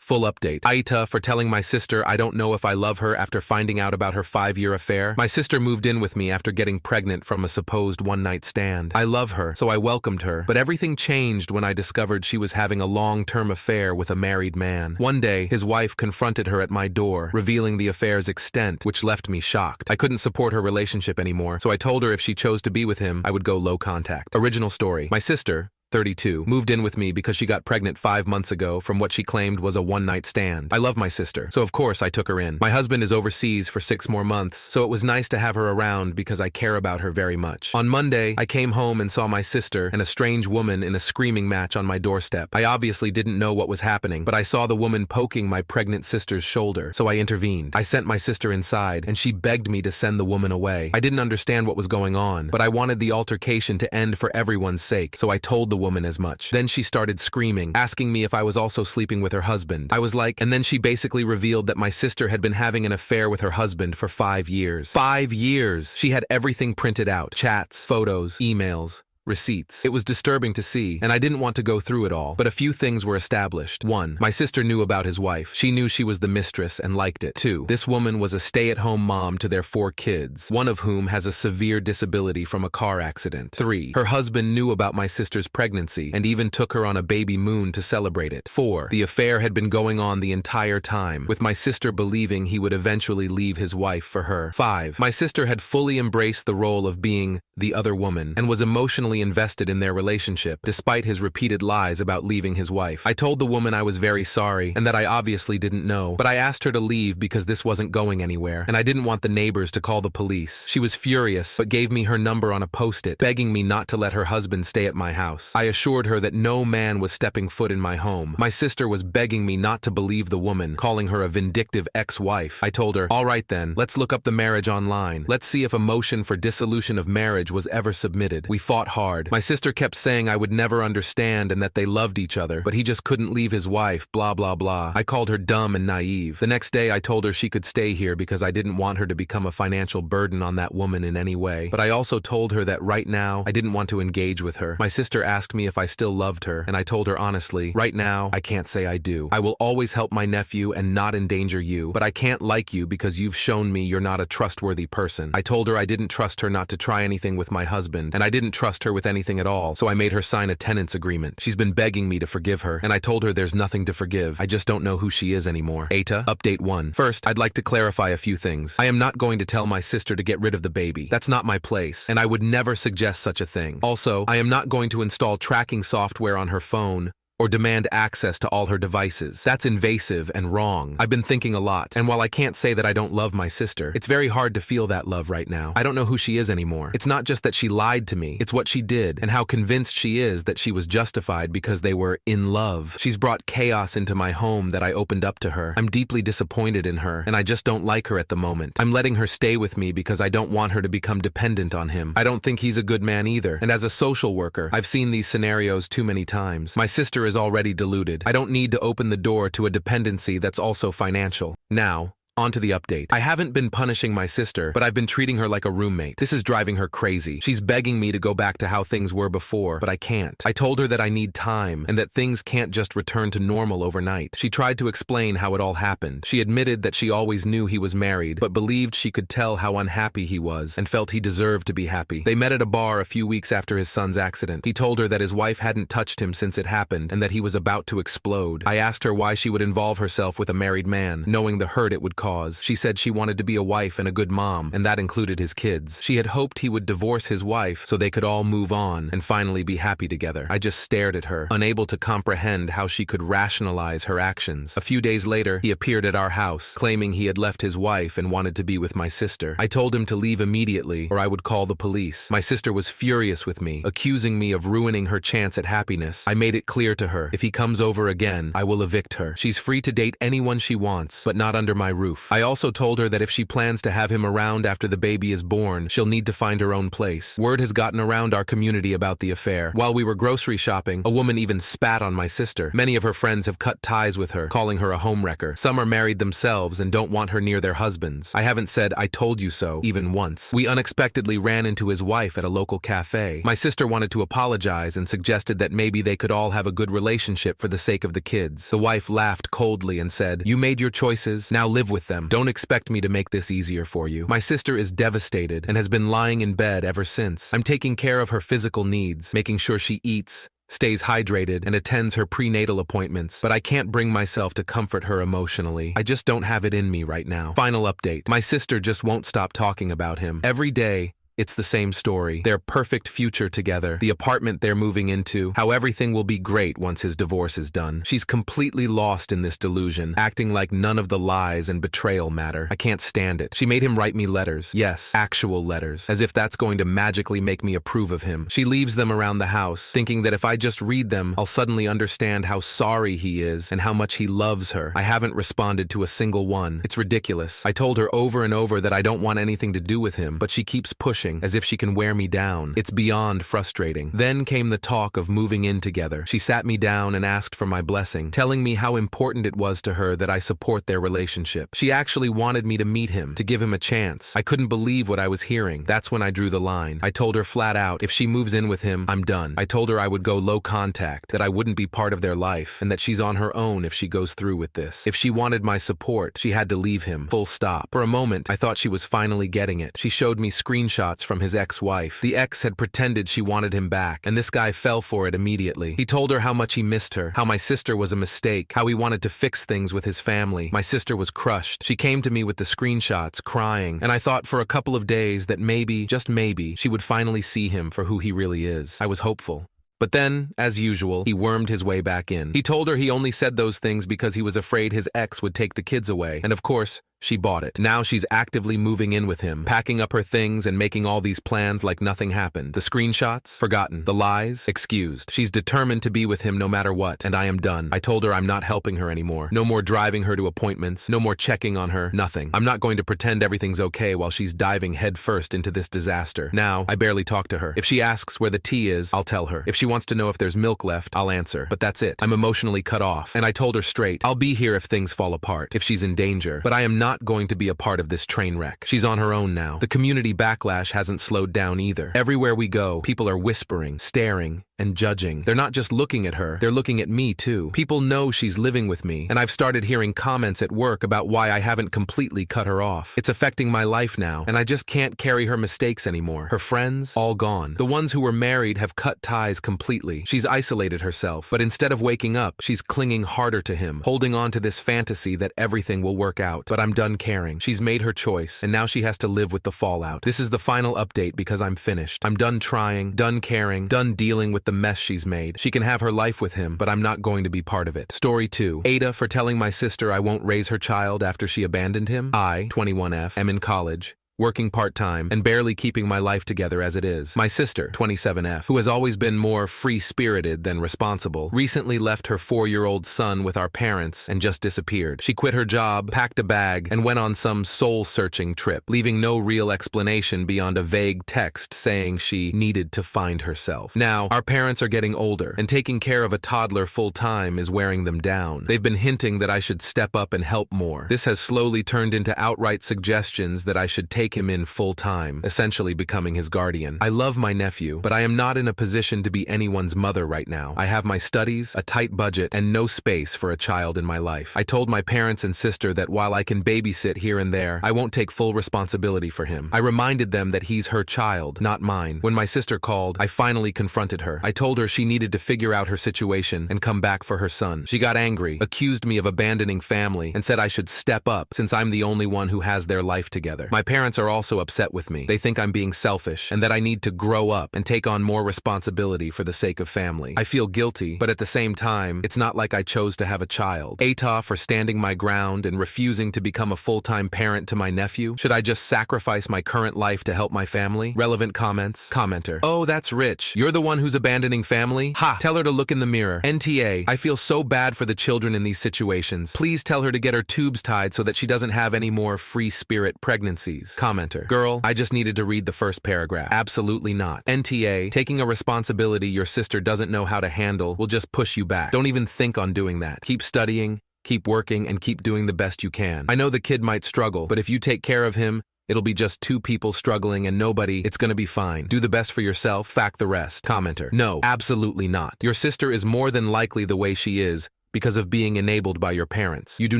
Full update. AITA for telling my sister I don't know if I love her after finding out about her 5-year affair. My sister moved in with me after getting pregnant from a supposed one-night stand. I love her, so I welcomed her. But everything changed when I discovered she was having a long-term affair with a married man. One day, his wife confronted her at my door, revealing the affair's extent, which left me shocked. I couldn't support her relationship anymore, so I told her if she chose to be with him, I would go low contact. Original story. My sister, 32, moved in with me because she got pregnant 5 months ago from what she claimed was a one-night stand. I love my sister, so of course I took her in. My husband is overseas for 6 more months, so it was nice to have her around because I care about her very much. On Monday, I came home and saw my sister and a strange woman in a screaming match on my doorstep. I obviously didn't know what was happening, but I saw the woman poking my pregnant sister's shoulder, so I intervened. I sent my sister inside, and she begged me to send the woman away. I didn't understand what was going on, but I wanted the altercation to end for everyone's sake, so I told the woman as much. Then she started screaming, asking me if I was also sleeping with her husband. I was like, and then she basically revealed that my sister had been having an affair with her husband for 5 years. 5 years! She had everything printed out. Chats, photos, emails, receipts. It was disturbing to see, and I didn't want to go through it all, but a few things were established. 1. My sister knew about his wife. She knew she was the mistress and liked it. 2. This woman was a stay-at-home mom to their 4 kids, one of whom has a severe disability from a car accident. 3. Her husband knew about my sister's pregnancy and even took her on a baby moon to celebrate it. 4. The affair had been going on the entire time, with my sister believing he would eventually leave his wife for her. 5. My sister had fully embraced the role of being the other woman and was emotionally invested in their relationship, despite his repeated lies about leaving his wife. I told the woman I was very sorry and that I obviously didn't know, but I asked her to leave because this wasn't going anywhere, and I didn't want the neighbors to call the police. She was furious, but gave me her number on a post-it, begging me not to let her husband stay at my house. I assured her that no man was stepping foot in my home. My sister was begging me not to believe the woman, calling her a vindictive ex-wife. I told her, all right then, let's look up the marriage online. Let's see if a motion for dissolution of marriage was ever submitted. We fought hard. My sister kept saying I would never understand and that they loved each other, but he just couldn't leave his wife, blah blah blah. I called her dumb and naive. The next day I told her she could stay here because I didn't want her to become a financial burden on that woman in any way. But I also told her that right now I didn't want to engage with her. My sister asked me if I still loved her, and I told her honestly, right now I can't say I do. I will always help my nephew and not endanger you, but I can't like you because you've shown me you're not a trustworthy person. I told her I didn't trust her not to try anything with my husband, and I didn't trust her with anything at all, so I made her sign a tenants agreement. She's been begging me to forgive her, and I told her there's nothing to forgive. I just don't know who she is anymore. AITA, Update 1. First, I'd like to clarify a few things. I am not going to tell my sister to get rid of the baby. That's not my place, and I would never suggest such a thing. Also, I am not going to install tracking software on her phone or demand access to all her devices. That's invasive and wrong. I've been thinking a lot, and while I can't say that I don't love my sister, it's very hard to feel that love right now. I don't know who she is anymore. It's not just that she lied to me, it's what she did, and how convinced she is that she was justified because they were in love. She's brought chaos into my home that I opened up to her. I'm deeply disappointed in her, and I just don't like her at the moment. I'm letting her stay with me because I don't want her to become dependent on him. I don't think he's a good man either, and as a social worker, I've seen these scenarios too many times. My sister is already deluded. I don't need to open the door to a dependency that's also financial. Now, on to the update. I haven't been punishing my sister, but I've been treating her like a roommate. This is driving her crazy. She's begging me to go back to how things were before, but I can't. I told her that I need time and that things can't just return to normal overnight. She tried to explain how it all happened. She admitted that she always knew he was married, but believed she could tell how unhappy he was and felt he deserved to be happy. They met at a bar a few weeks after his son's accident. He told her that his wife hadn't touched him since it happened and that he was about to explode. I asked her why she would involve herself with a married man, knowing the hurt it would cause. She said she wanted to be a wife and a good mom, and that included his kids. She had hoped he would divorce his wife so they could all move on and finally be happy together. I just stared at her, unable to comprehend how she could rationalize her actions. A few days later, he appeared at our house, claiming he had left his wife and wanted to be with my sister. I told him to leave immediately or I would call the police. My sister was furious with me, accusing me of ruining her chance at happiness. I made it clear to her, if he comes over again, I will evict her. She's free to date anyone she wants, but not under my roof. proof. I also told her that if she plans to have him around after the baby is born, she'll need to find her own place. Word has gotten around our community about the affair. While we were grocery shopping, a woman even spat on my sister. Many of her friends have cut ties with her, calling her a homewrecker. Some are married themselves and don't want her near their husbands. I haven't said "I told you so" even once. We unexpectedly ran into his wife at a local cafe. My sister wanted to apologize and suggested that maybe they could all have a good relationship for the sake of the kids. The wife laughed coldly and said, "You made your choices, now live with them. Don't expect me to make this easier for you." My sister is devastated and has been lying in bed ever since. I'm taking care of her physical needs, making sure she eats, stays hydrated, and attends her prenatal appointments, but I can't bring myself to comfort her emotionally. I just don't have it in me right now. Final update. My sister just won't stop talking about him. Every day, it's the same story. Their perfect future together, the apartment they're moving into, how everything will be great once his divorce is done. She's completely lost in this delusion, acting like none of the lies and betrayal matter. I can't stand it. She made him write me letters. Yes, actual letters. As if that's going to magically make me approve of him. She leaves them around the house, thinking that if I just read them, I'll suddenly understand how sorry he is and how much he loves her. I haven't responded to a single one. It's ridiculous. I told her over and over that I don't want anything to do with him, but she keeps pushing, as if she can wear me down. It's beyond frustrating. Then came the talk of moving in together. She sat me down and asked for my blessing, telling me how important it was to her that I support their relationship. She actually wanted me to meet him, to give him a chance. I couldn't believe what I was hearing. That's when I drew the line. I told her flat out, if she moves in with him, I'm done. I told her I would go low contact, that I wouldn't be part of their life, and that she's on her own if she goes through with this. If she wanted my support, she had to leave him. Full stop. For a moment, I thought she was finally getting it. She showed me screenshots from his ex-wife. The ex had pretended she wanted him back, and this guy fell for it immediately. He told her how much he missed her, how my sister was a mistake, how he wanted to fix things with his family. My sister was crushed. She came to me with the screenshots, crying, and I thought for a couple of days that maybe, just maybe, she would finally see him for who he really is. I was hopeful. But then, as usual, he wormed his way back in. He told her he only said those things because he was afraid his ex would take the kids away, and of course, she bought it. Now she's actively moving in with him, packing up her things and making all these plans like nothing happened. The screenshots? Forgotten. The lies? Excused. She's determined to be with him no matter what, and I am done. I told her I'm not helping her anymore. No more driving her to appointments, no more checking on her, nothing. I'm not going to pretend everything's okay while she's diving headfirst into this disaster. Now, I barely talk to her. If she asks where the tea is, I'll tell her. If she wants to know if there's milk left, I'll answer. But that's it. I'm emotionally cut off, and I told her straight, I'll be here if things fall apart, if she's in danger, but I am not going to be a part of this train wreck. She's on her own now. The community backlash hasn't slowed down either. Everywhere we go, people are whispering, staring, and judging. They're not just looking at her, they're looking at me too. People know she's living with me, and I've started hearing comments at work about why I haven't completely cut her off. It's affecting my life now, and I just can't carry her mistakes anymore. Her friends, all gone. The ones who were married have cut ties completely. She's isolated herself, but instead of waking up, she's clinging harder to him, holding on to this fantasy that everything will work out. But I'm done caring. She's made her choice, and now she has to live with the fallout. This is the final update because I'm finished. I'm done trying, done caring, done dealing with the mess she's made. She can have her life with him, but I'm not going to be part of it. Story 2. AITA for telling my sister I won't raise her child after she abandoned him. I, 21F, am in college, working part-time, and barely keeping my life together as it is. My sister, 27F, who has always been more free-spirited than responsible, recently left her 4-year-old son with our parents and just disappeared. She quit her job, packed a bag, and went on some soul-searching trip, leaving no real explanation beyond a vague text saying she needed to find herself. Now, our parents are getting older, and taking care of a toddler full-time is wearing them down. They've been hinting that I should step up and help more. This has slowly turned into outright suggestions that I should take him in full-time, essentially becoming his guardian. I love my nephew, but I am not in a position to be anyone's mother right now. I have my studies, a tight budget, and no space for a child in my life. I told my parents and sister that while I can babysit here and there, I won't take full responsibility for him. I reminded them that he's her child, not mine. When my sister called, I finally confronted her. I told her she needed to figure out her situation and come back for her son. She got angry, accused me of abandoning family, and said I should step up since I'm the only one who has their life together. My parents parents are also upset with me. They think I'm being selfish and that I need to grow up and take on more responsibility for the sake of family. I feel guilty, but at the same time, it's not like I chose to have a child. AITA for standing my ground and refusing to become a full-time parent to my nephew. Should I just sacrifice my current life to help my family? Relevant comments. Commenter. Oh, that's rich. You're the one who's abandoning family? Ha! Tell her to look in the mirror. NTA. I feel so bad for the children in these situations. Please tell her to get her tubes tied so that she doesn't have any more free spirit pregnancies. Commenter. Girl, I just needed to read the first paragraph. Absolutely not. NTA. Taking a responsibility your sister doesn't know how to handle will just push you back. Don't even think on doing that. Keep studying, keep working, and keep doing the best you can. I know the kid might struggle, but if you take care of him, it'll be just two people struggling and nobody. It's gonna be fine. Do the best for yourself, fact the rest. Commenter. No, absolutely not. Your sister is more than likely the way she is because of being enabled by your parents. You do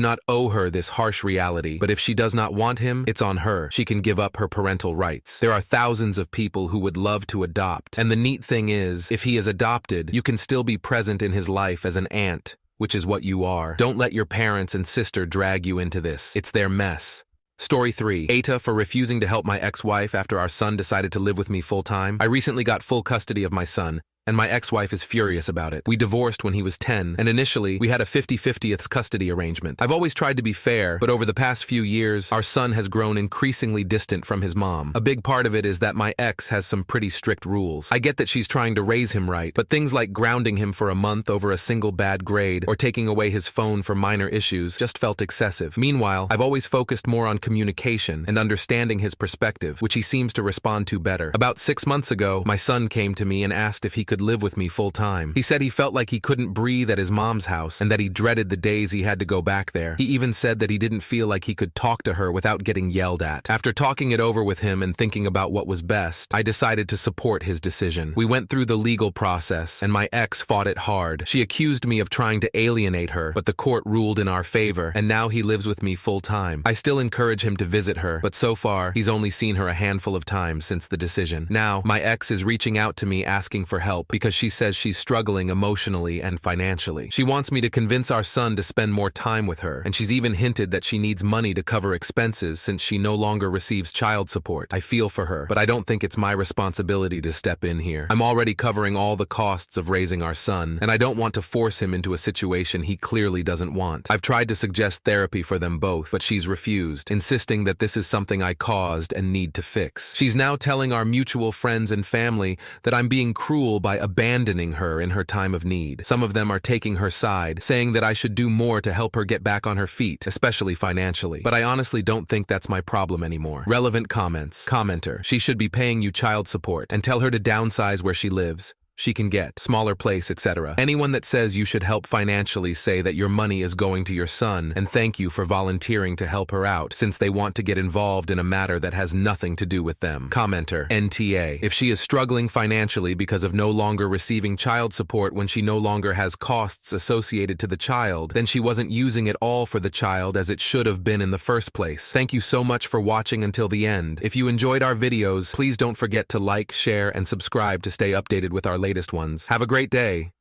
not owe her this harsh reality, but if she does not want him, it's on her. She can give up her parental rights. There are thousands of people who would love to adopt, and the neat thing is, if he is adopted, you can still be present in his life as an aunt, which is what you are. Don't let your parents and sister drag you into this. It's their mess. Story 3. AITA for refusing to help my ex-wife after our son decided to live with me full-time. I recently got full custody of my son, and my ex-wife is furious about it. We divorced when he was 10, and initially, we had a 50-50th custody arrangement. I've always tried to be fair, but over the past few years, our son has grown increasingly distant from his mom. A big part of it is that my ex has some pretty strict rules. I get that she's trying to raise him right, but things like grounding him for a month over a single bad grade or taking away his phone for minor issues just felt excessive. Meanwhile, I've always focused more on communication and understanding his perspective, which he seems to respond to better. About 6 months ago, my son came to me and asked if he could live with me full-time. He said he felt like he couldn't breathe at his mom's house and that he dreaded the days he had to go back there. He even said that he didn't feel like he could talk to her without getting yelled at. After talking it over with him and thinking about what was best, I decided to support his decision. We went through the legal process, and my ex fought it hard. She accused me of trying to alienate her, but the court ruled in our favor, and now he lives with me full-time. I still encourage him to visit her, but so far, he's only seen her a handful of times since the decision. Now, my ex is reaching out to me asking for help because she says she's struggling emotionally and financially. She wants me to convince our son to spend more time with her, and she's even hinted that she needs money to cover expenses since she no longer receives child support. I feel for her, but I don't think it's my responsibility to step in here. I'm already covering all the costs of raising our son, and I don't want to force him into a situation he clearly doesn't want. I've tried to suggest therapy for them both, but she's refused, insisting that this is something I caused and need to fix. She's now telling our mutual friends and family that I'm being cruel by abandoning her in her time of need. Some of them are taking her side, saying that I should do more to help her get back on her feet, especially financially. But I honestly don't think that's my problem anymore. Relevant comments. Commenter. She should be paying you child support, and tell her to downsize where she lives. She can get smaller place, etc. Anyone that says you should help financially say that your money is going to your son and thank you for volunteering to help her out since they want to get involved in a matter that has nothing to do with them. Commenter. NTA. If she is struggling financially because of no longer receiving child support when she no longer has costs associated to the child, then she wasn't using it all for the child as it should have been in the first place. Thank you so much for watching until the end. If you enjoyed our videos, please don't forget to like, share, and subscribe to stay updated with our latest ones. Have a great day.